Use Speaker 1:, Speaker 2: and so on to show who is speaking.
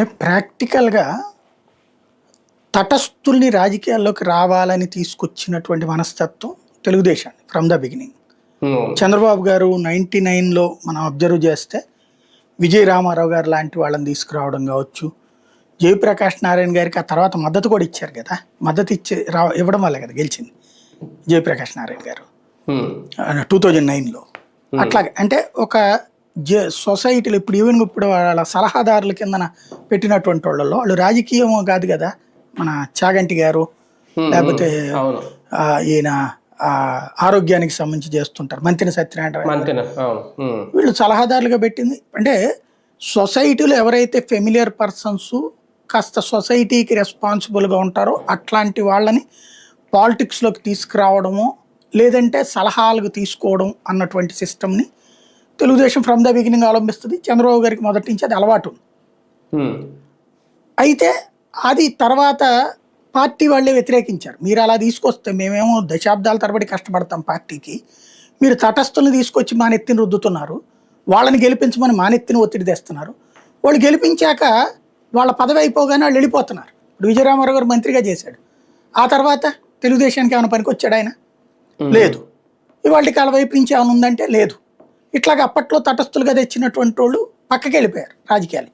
Speaker 1: అంటే ప్రాక్టికల్‌గా తటస్థుల్ని రాజకీయాల్లోకి రావాలని తీసుకొచ్చినటువంటి మనస్తత్వం తెలుగుదేశాన్ని ఫ్రమ్ ద బిగినింగ్.
Speaker 2: హ్మ్.
Speaker 1: చంద్రబాబు గారు 99లో మనం అబ్జర్వ్ చేస్తే విజయ రామారావు గారు లాంటి వాళ్ళని తీసుకురావడం కావచ్చు, జయప్రకాష్ నారాయణ గారికి ఆ తర్వాత మద్దతు కూడా ఇచ్చారు కదా. మద్దతు ఇవ్వడం వల్లే కదా గెలిచింది జయప్రకాష్ నారాయణ గారు
Speaker 2: హ్మ్.
Speaker 1: 2009లో. అట్లాగే అంటే ఒక సొసైటీలో ఇప్పుడు వాళ్ళ సలహాదారుల కిందన పెట్టినటువంటి వాళ్ళు రాజకీయం కాదు కదా. మన చాగంటి గారు లేకపోతే
Speaker 2: అవును.
Speaker 1: ఈయన ఆరోగ్యానికి సంబంధించి చేస్తుంటారు మంతిన సత్యనారాయణ,
Speaker 2: మంతెన. అవును.
Speaker 1: వీళ్ళు సలహాదారులుగా పెట్టింది. అంటే సొసైటీలో ఎవరైతే ఫెమిలియర్ పర్సన్స్ కాస్త సొసైటీకి రెస్పాన్సిబుల్గా ఉంటారో అట్లాంటి వాళ్ళని పాలిటిక్స్లోకి తీసుకురావడము, లేదంటే సలహాలకు తీసుకోవడం అన్నటువంటి సిస్టమ్ని తెలుగుదేశం ఫ్రమ్ ద బిగినింగ్ అవలంబిస్తుంది. చంద్రబాబు గారికి మొదటి నుంచి అది అలవాటు ఉంది.
Speaker 2: హ్మ్.
Speaker 1: అయితే అది తర్వాత పార్టీ వాళ్ళే వ్యతిరేకించారు. మీరు అలా తీసుకొస్తే మేమేమో దశాబ్దాల తరబడి కష్టపడతాం పార్టీకి, మీరు తటస్థుల్ని తీసుకొచ్చి మానెత్తిని రుద్దుతున్నారు, వాళ్ళని గెలిపించమని మానెత్తిని ఒత్తిడి తెస్తున్నారు. వాళ్ళు గెలిపించాక వాళ్ళ పదవి అయిపోగానే వాళ్ళు వెళ్ళిపోతున్నారు. ఇప్పుడు విజయరామారావు గారు మంత్రిగా చేశాడు, ఆ తర్వాత తెలుగుదేశానికి ఏమైనా పనికి వచ్చాడు ఆయన? లేదు. ఇవాళకి వాళ్ళ వైపు నుంచి ఏమైనా ఉందంటే లేదు. ఇట్లాగ అప్పట్లో తటస్థులుగా తెచ్చినటువంటి వాళ్ళు పక్కకి వెళ్ళిపోయారు రాజకీయాలు.